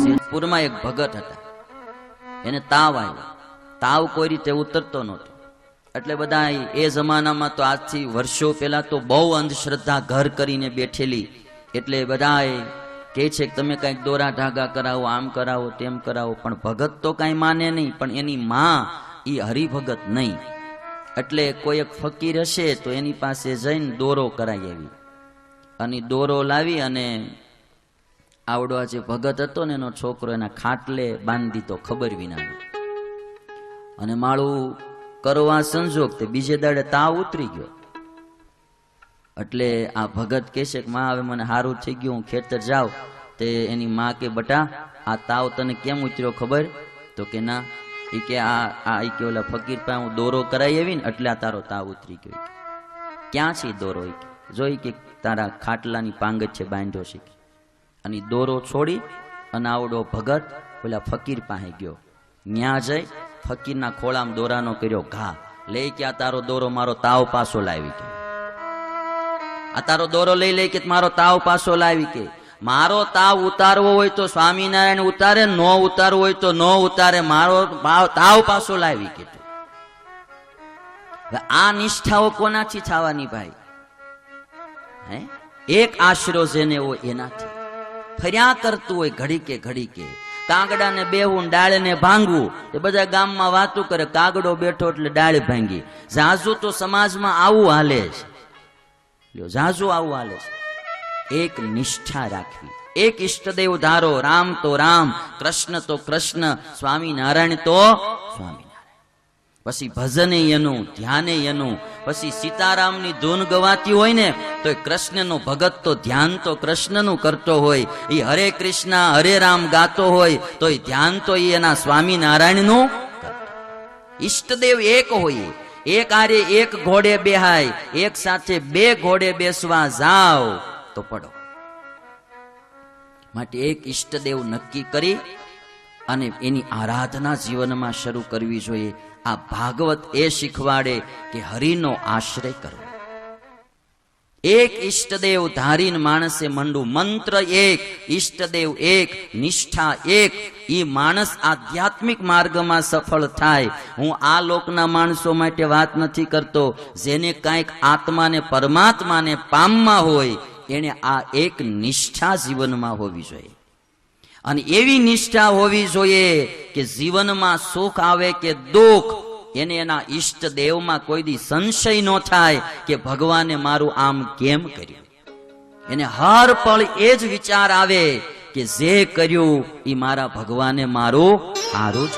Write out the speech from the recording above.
સિદ્ધપુરમાં એક ભગત હતા, એને તાવ આવ્યો. તાવ કોઈ રીતે ઉતરતો નહોતો, એટલે બધા એ જમાનામાં તો આજથી વર્ષો પહેલા તો બહુ અંધશ્રદ્ધા ઘર કરીને બેઠેલી, એટલે બધા કહે છે કે તમે કંઈક દોરા ધાગા કરાવો, આમ કરાવો, તેમ કરાવો. પણ ભગત તો કાંઈ માને નહીં, પણ એની માં એ હરિભગત નહીં. એટલે કોઈ એક ફકીર હશે તો એની પાસે જઈને દોરો કરાવી આવી, અને દોરો લાવી અને આવડો જે ભગત હતો ને એનો છોકરો એના ખાટલે બાંધી દીધો ખબર વિના. અને માળું કરવા સંજોગ તે બીજે દાડે તાવ ઉતરી ગયો. એટલે આ ભગત કહે છે કે માં હવે મને સારું થઈ ગયું, હું ખેતર જાઉં. તે એની માં કે બટા આ તાવ તને કેમ ઉતર્યો ખબર? તો કે ના. એ કે આ કે ઓલા ફકીર પાસે હું દોરો કરાવી આવી ને એટલે આ તારો તાવ ઉતરી ગયો. ક્યાં છે દોરો? જોઈ કે તારા ખાટલાની પાંગત છે, બાંધ્યો છે. અને દોરો છોડી અને આવડો ભગત ઓલા ફકીર પાસે ગયો. ન્યા જઈ ફકીરના ખોળામાં દોરાનો કર્યો ઘા. લઈ કે આ તારો દોરો મારો તાવ પાછો લાવી કે, આ તારો દોરો લઈ કે મારો તાવ પાછો લાવી કે. મારો તાવ ઉતારવો હોય તો સ્વામિનારાયણ ઉતારે, નો ઉતારવો હોય તો નો ઉતારે, મારો તાવ પાછો લાવી કે. આ નિષ્ઠાઓ કોનાથી થવાની ભાઈ? હે, એક આશરો જેને હોય એનાથી. ફર્યા કરતું હોય ઘડી કે કાગડાને બેવું, ડાળને ભાંગવું. એ બધા ગામમાં વાતું કરે, કાગડો બેઠો એટલે ડાળ ભાંગી. ઝાઝુ તો સમાજમાં આવું હાલે છે, ઝાઝુ આવું હાલે છે. એક નિષ્ઠા રાખવી, એક ઈષ્ટદેવ ધારો. રામ તો રામ, કૃષ્ણ તો કૃષ્ણ, સ્વામિનારાયણ તો સ્વામિનારાયણ. પછી ભજને એનું, ધ્યાને એનું. પછી સીતારામની ધૂન ગવાતી હોય ને તો કૃષ્ણનો ભગત તો ધ્યાન તો કૃષ્ણનું કરતો હોય. એ હરે કૃષ્ણ હરે રામ ગાતો હોય તો એ ધ્યાન તો એના સ્વામિનારાયણનું કરતો. ઈષ્ટદેવ એક હોય, એક આરે એક ઘોડે બેહાય, એક સાથે બે ઘોડે બેસવા જાઓ તો પડો. માટે એક ઈષ્ટદેવ નક્કી કરી અને એની આરાધના જીવનમાં શરૂ કરવી જોઈએ. આ ભાગવત એ શીખવાડે કે હરિનો આશ્રય કરવો. એક ઈષ્ટદેવ ધારીને માણસે મંડું. મંત્ર એક, ઈષ્ટદેવ એક, નિષ્ઠા એક. એ માણસ આધ્યાત્મિક માર્ગમાં સફળ થાય. હું આ લોકના માણસો માટે વાત નથી કરતો. જેને કાંઈક આત્માને પરમાત્માને પામવા હોય એને આ એક નિષ્ઠા જીવનમાં હોવી જોઈએ. અને એવી નિષ્ઠા હોવી જોઈએ કે જીવનમાં સુખ આવે કે દુઃખ એને એના ઈષ્ટ દેવમાં કોઈ દી સંશય ન થાય કે ભગવાને મારું આમ કેમ કર્યું. એને હર પળ એ જ વિચાર આવે કે જે કર્યું એ મારા ભગવાને મારું સારું જ